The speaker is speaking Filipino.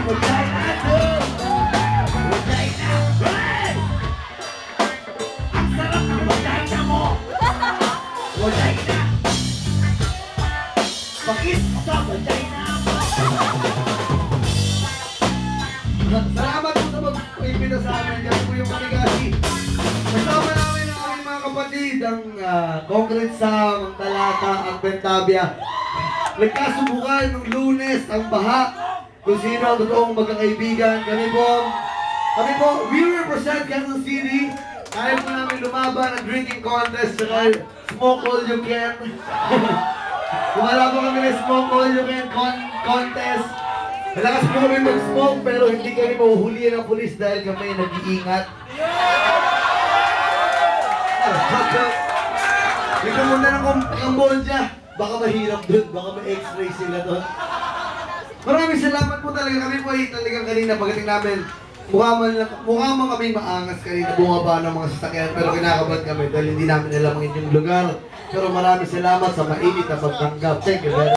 Vagina to! Vagina! Hey! Ang sarap ng vagina mo! Vagina! Bakit sa vagina mo? Salamat po sa pag-imbita sa amin. Yan po yung Maligasi. Kasama namin ang aming mga kapatid, ang Concrete Sam, ang Talata, ang Bentabia. Nagkasubukan ng Lunes, ang Baha, kung sino ang totoong magkakaibigan. Kami po, we represent Quezon City. Kaya po namin lumaban ang drinking contest, saka smoke all you can. Kumala po kami ng smoke all you can contest. Malakas po kami mag-smoke pero hindi kami mahuhulihan ng pulis dahil kami nag-iingat. Ikaw muna ng Cambodia. Baka mahirap doon, baka may x-ray sila doon. Maraming salamat po talaga. Kami po ay talagang kanina pagdating namin. Mukha man kami maangas kanina, bumaba ng mga sasakyan pero kinakabahan kami dahil hindi namin alam ang inyong lugar. Pero maraming salamat sa mainit na pagtanggap. Thank you very much.